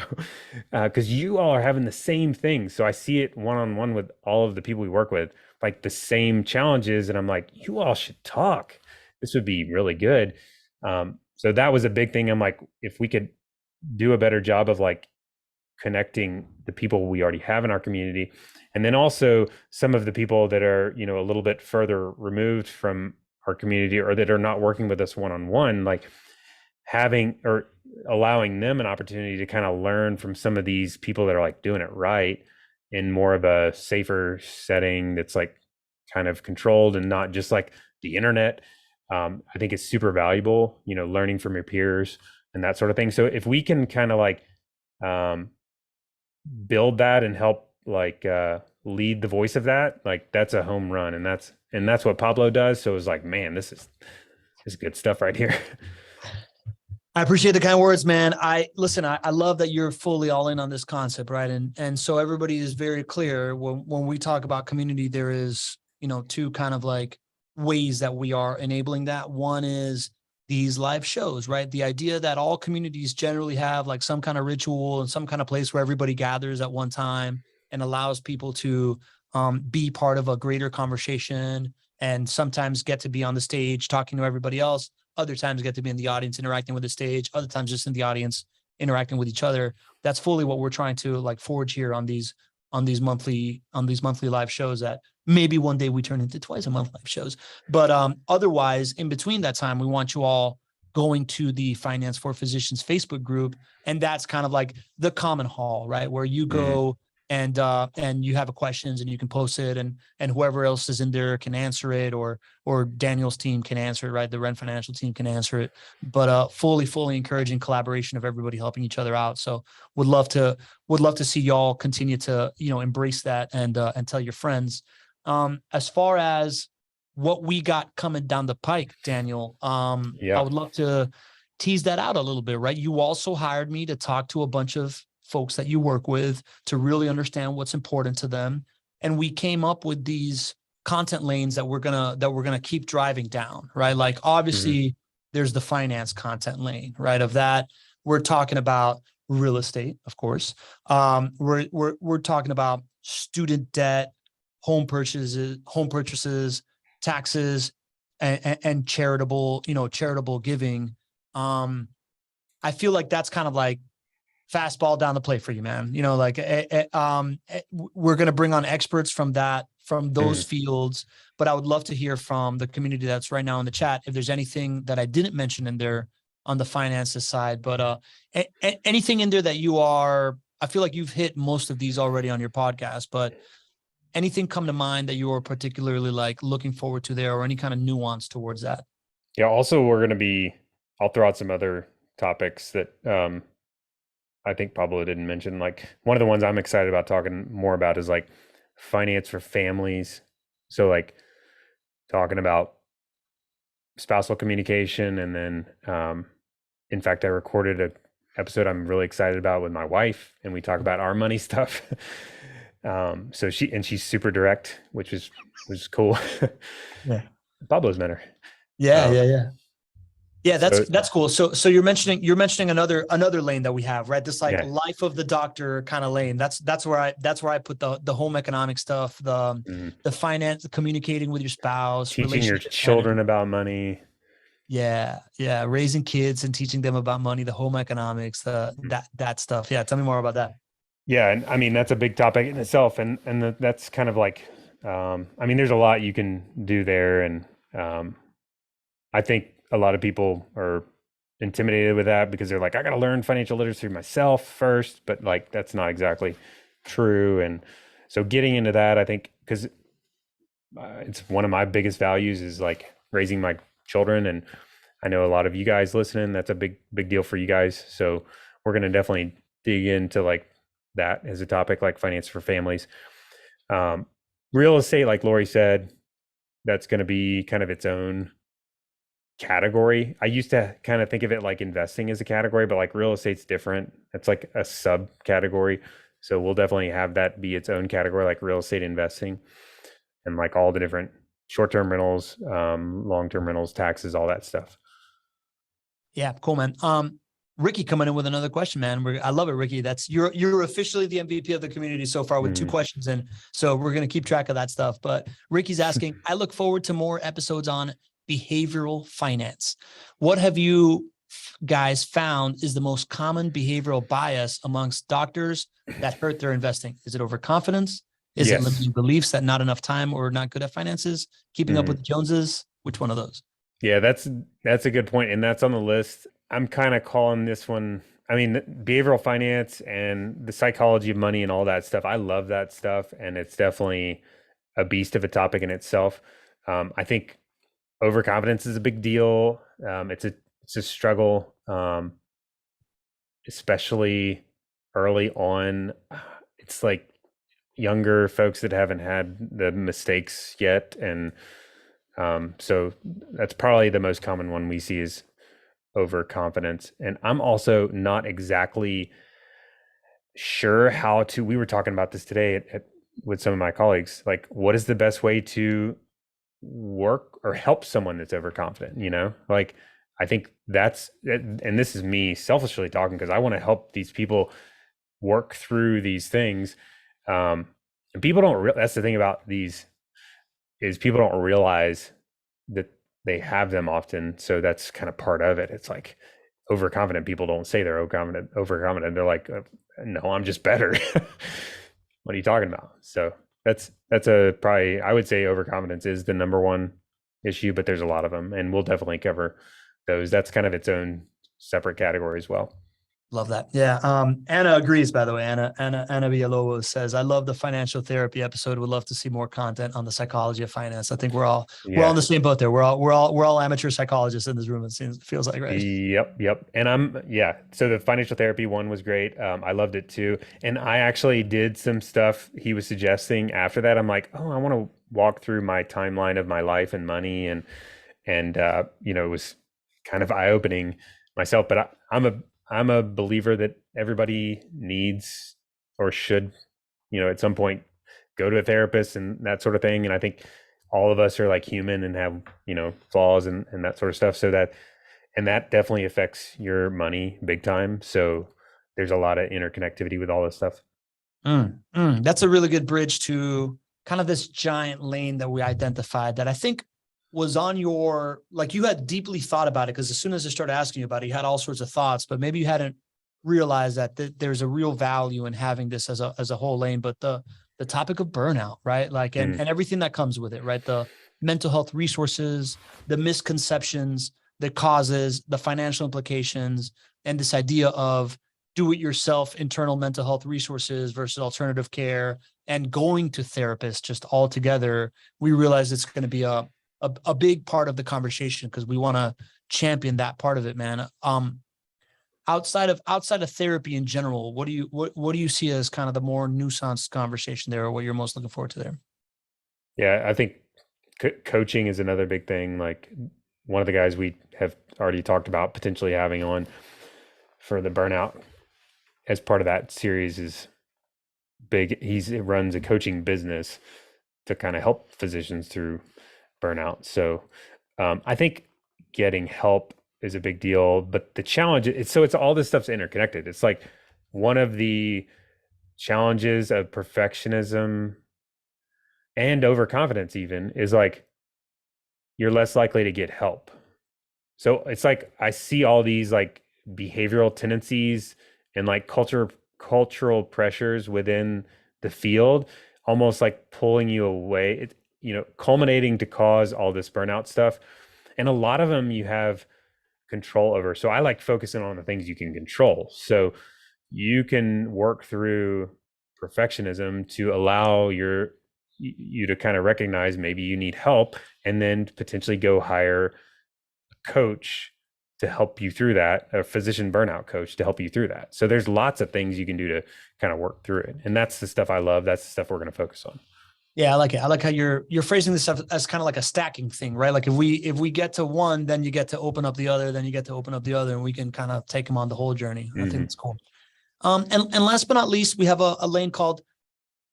because you all are having the same thing. So I see it one on one with all of the people we work with, like the same challenges. And I'm like, you all should talk. This would be really good. So that was a big thing. I'm like, if we could do a better job of like connecting the people we already have in our community, and then also some of the people that are, you know, a little bit further removed from our community or that are not working with us one-on-one, like having or allowing them an opportunity to kind of learn from some of these people that are like doing it right in more of a safer setting that's like kind of controlled and not just like the internet. I think it's super valuable, you know, learning from your peers and that sort of thing. So if we can kind of like build that and help like lead the voice of that, like that's a home run. And that's what Pablo does. So it's like, man, this is good stuff right here. I appreciate the kind words, man. I love that you're fully all in on this concept, right? And so everybody is very clear when we talk about community, there is, you know, two kind of like ways that we are enabling that. One is these live shows, right? The idea that all communities generally have like some kind of ritual and some kind of place where everybody gathers at one time and allows people to be part of a greater conversation and sometimes get to be on the stage talking to everybody else. Other times get to be in the audience interacting with the stage, other times just in the audience interacting with each other. That's fully what we're trying to like forge here on these monthly live shows that maybe one day we turn into twice a month live shows. But otherwise, in between that time, we want you all going to the Finance for Physicians Facebook group. And that's kind of like the common hall, right? Where you go and you have questions and you can post it and whoever else is in there can answer it or Daniel's team can answer it, right? The Wrenne Financial team can answer it, but fully encouraging collaboration of everybody helping each other out. So would love to see y'all continue to, you know, embrace that and tell your friends. As far as what we got coming down the pike, Daniel, I would love to tease that out a little bit, right? You also hired me to talk to a bunch of folks that you work with to really understand what's important to them. And we came up with these content lanes that we're gonna keep driving down, right? Like obviously there's the finance content lane, right? Of that, we're talking about real estate, of course. We're talking about student debt, home purchases, taxes, and charitable giving. I feel like that's kind of like fastball down the plate for you, man. You know, like we're going to bring on experts from those fields, but I would love to hear from the community that's right now in the chat if there's anything that I didn't mention in there on the finances side. But anything in there that I feel like you've hit most of these already on your podcast, but anything come to mind that you are particularly like looking forward to there or any kind of nuance towards that? Yeah. Also, I'll throw out some other topics that I think Pablo didn't mention. Like one of the ones I'm excited about talking more about is like finance for families. So like talking about spousal communication. And then, in fact, I recorded an episode I'm really excited about with my wife and we talk about our money stuff. So she's super direct, which is cool. Yeah. Pablo's met her. Yeah, that's cool. So you're mentioning another lane that we have, right? This like life of the doctor kind of lane. That's where I put the home economic stuff, the finance, communicating with your spouse, teaching your children about money. Yeah, raising kids and teaching them about money, the home economics, that stuff. Yeah, tell me more about that. Yeah, and I mean that's a big topic in itself, and that's kind of like, I mean, there's a lot you can do there, and I think a lot of people are intimidated with that because they're like, I got to learn financial literacy myself first, but like that's not exactly true. And so getting into that, I think, because it's one of my biggest values is like raising my children, and I know a lot of you guys listening, that's a big deal for you guys. So we're going to definitely dig into like that as a topic, like finance for families. Real estate, like Lori said, that's going to be kind of its own category. I used to kind of think of it like investing as a category, but like real estate's different. It's like a subcategory. So we'll definitely have that be its own category, like real estate investing and like all the different short-term rentals, long-term rentals, taxes, all that stuff. Yeah, cool, man. Ricky coming in with another question, man. I love it, Ricky. You're officially the MVP of the community so far with 2 questions in. So we're going to keep track of that stuff. But Ricky's asking, I look forward to more episodes on behavioral finance. What have you guys found is the most common behavioral bias amongst doctors that hurt their investing? Is it overconfidence? Is it Yes. limiting beliefs that not enough time or not good at finances? Keeping up with the Joneses? Which one of those? Yeah, that's a good point, and that's on the list. I'm kind of calling this one. I mean, behavioral finance and the psychology of money and all that stuff. I love that stuff, and it's definitely a beast of a topic in itself. I think overconfidence is a big deal. It's a struggle, especially early on. It's like younger folks that haven't had the mistakes yet, and so that's probably the most common one we see is overconfidence. And I'm also not exactly sure how to. We were talking about this today with some of my colleagues. Like, what is the best way to work or help someone that's overconfident? Like I think and this is me selfishly talking because I want to help these people work through these things. And people don't. That's the thing about these is people don't realize that they have them often. So that's kind of part of it. It's like overconfident people don't say they're overconfident. They're like, no, I'm just better. What are you talking about? So that's probably, I would say overconfidence is the number one issue, but there's a lot of them, and we'll definitely cover those. That's kind of its own separate category as well. Love that. Yeah. Anna agrees, by the way. Anna Villalobos says, I love the financial therapy episode. Would love to see more content on the psychology of finance. I think we're all in the same boat there. We're all amateur psychologists in this room. It feels like, right? Yep. And so the financial therapy one was great. I loved it too. And I actually did some stuff he was suggesting after that. I'm like, oh, I want to walk through my timeline of my life and money. And it was kind of eye-opening myself, but I'm a believer that everybody needs or should, at some point go to a therapist and that sort of thing. And I think all of us are like human and have, flaws and that sort of stuff. So that definitely affects your money big time. So there's a lot of interconnectivity with all this stuff. That's a really good bridge to kind of this giant lane that we identified that I think was on you had deeply thought about it, because as soon as I started asking you about it, you had all sorts of thoughts, but maybe you hadn't realized that there's a real value in having this as a whole lane. But the topic of burnout, right? Like, and everything that comes with it, right? The mental health resources, the misconceptions, the causes, the financial implications, and this idea of do-it-yourself internal mental health resources versus alternative care and going to therapists just all together. We realize it's going to be a big part of the conversation because we want to champion that part of it, man. Outside of therapy in general, what do you see as kind of the more nuanced conversation there, or what you're most looking forward to there? Yeah, I think coaching is another big thing. Like one of the guys we have already talked about potentially having on for the burnout as part of that series is big. He runs a coaching business to kind of help physicians through burnout. So I think getting help is a big deal, but the challenge it's all this stuff's interconnected. It's like one of the challenges of perfectionism and overconfidence even is like you're less likely to get help. So it's like I see all these like behavioral tendencies and like cultural pressures within the field almost like pulling you away, culminating to cause all this burnout stuff. And a lot of them you have control over. So I like focusing on the things you can control. So you can work through perfectionism to allow you to kind of recognize maybe you need help, and then potentially go hire a coach to help you through that, a physician burnout coach to help you through that. So there's lots of things you can do to kind of work through it. And that's the stuff I love. That's the stuff we're going to focus on. Yeah, I like it. I like how you're phrasing this stuff as kind of like a stacking thing, right? Like if we get to one, then you get to open up the other, then you get to open up the other, and we can kind of take them on the whole journey. I think it's cool. And last but not least, we have a lane called,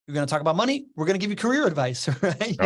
we're going to talk about money. We're going to give you career advice, right?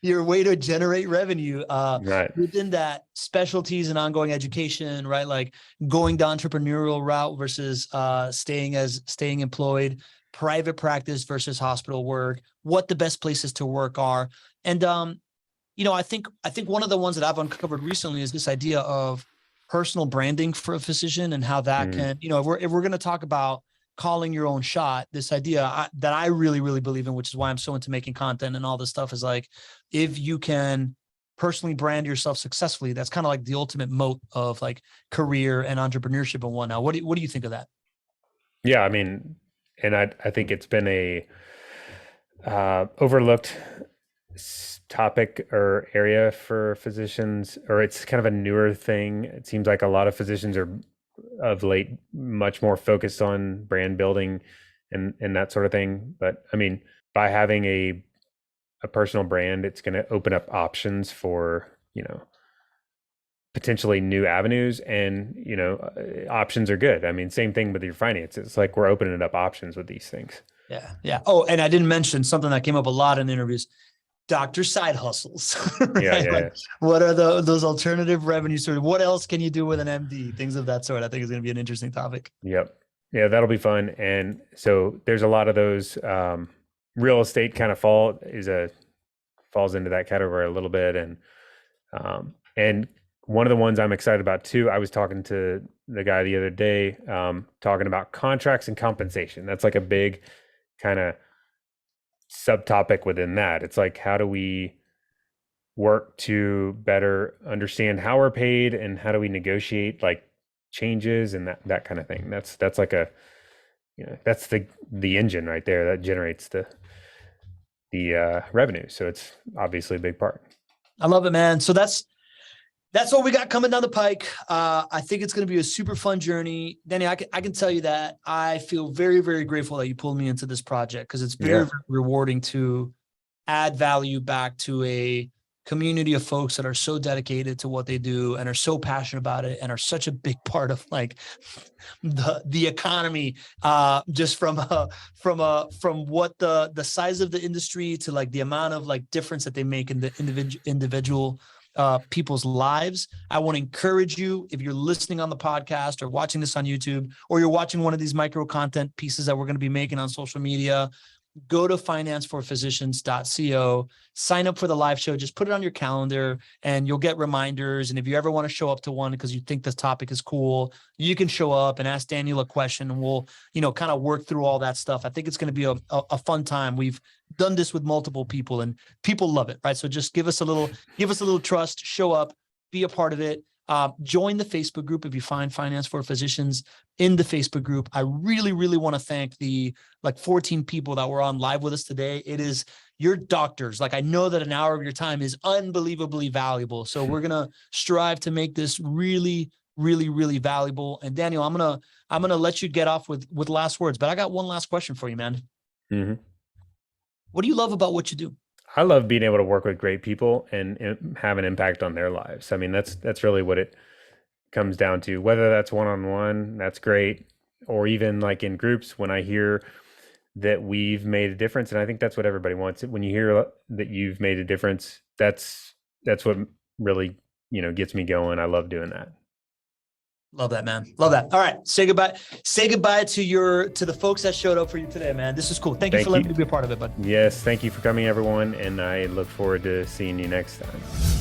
Your way to generate revenue. Right. Within that, specialties and ongoing education, right? Like going the entrepreneurial route versus staying employed, private practice versus hospital work, what the best places to work are. And I think one of the ones that I've uncovered recently is this idea of personal branding for a physician and how that can, if we're going to talk about calling your own shot, this idea that I really, really believe in, which is why I'm so into making content and all this stuff, is like, if you can personally brand yourself successfully, that's kind of like the ultimate moat of like career and entrepreneurship and whatnot. What do you think of that? Yeah, I mean, and I think it's been a overlooked topic or area for physicians, or it's kind of a newer thing. It seems like a lot of physicians are of late much more focused on brand building and that sort of thing. But I mean, by having a personal brand, it's going to open up options for, potentially new avenues, and, options are good. I mean, same thing with your finances. It's like we're opening up options with these things. Yeah. Yeah. Oh, and I didn't mention something that came up a lot in interviews: doctor side hustles. Right? Yeah. What are those alternative revenue sources? What else can you do with an MD? Things of that sort. I think is going to be an interesting topic. Yep. Yeah, that'll be fun. And so there's a lot of those, real estate kind of falls into that category a little bit. And one of the ones I'm excited about too, I was talking to the guy the other day, talking about contracts and compensation. That's like a big kind of subtopic within that. It's like, how do we work to better understand how we're paid, and how do we negotiate like changes and that kind of thing. That's like a, that's the engine right there that generates the revenue. So it's obviously a big part. I love it, man. So that's what we got coming down the pike. I think it's going to be a super fun journey. Danny, I can tell you that I feel very, very grateful that you pulled me into this project, because it's very, very rewarding to add value back to a community of folks that are so dedicated to what they do and are so passionate about it and are such a big part of like the economy, just from what the size of the industry to like the amount of like difference that they make in the individual people's lives. I want to encourage you, if you're listening on the podcast or watching this on YouTube, or you're watching one of these micro content pieces that we're going to be making on social media, go to financeforphysicians.co, sign up for the live show, just put it on your calendar and you'll get reminders. And if you ever want to show up to one because you think this topic is cool, you can show up and ask Daniel a question, and we'll, kind of work through all that stuff. I think it's going to be a fun time. We've done this with multiple people and people love it, right? So just give us a little trust, show up, be a part of it. Join the Facebook group if you find Finance for Physicians in the Facebook group. I really, really want to thank the 14 people that were on live with us today. It is your doctors. Like, I know that an hour of your time is unbelievably valuable. So we're going to strive to make this really, really, really valuable. And Daniel, I'm going to let you get off with last words, but I got one last question for you, man. Mm-hmm. What do you love about what you do? I love being able to work with great people and have an impact on their lives. I mean, that's really what it comes down to. Whether that's one-on-one, that's great, or even like in groups, when I hear that we've made a difference, and I think that's what everybody wants. When you hear that you've made a difference, that's what really, gets me going. I love doing that. Love that, man. Love that. All right. Say goodbye. Say goodbye to the folks that showed up for you today, man. This is cool. Thank you for letting me be a part of it, bud. Yes. Thank you for coming, everyone. And I look forward to seeing you next time.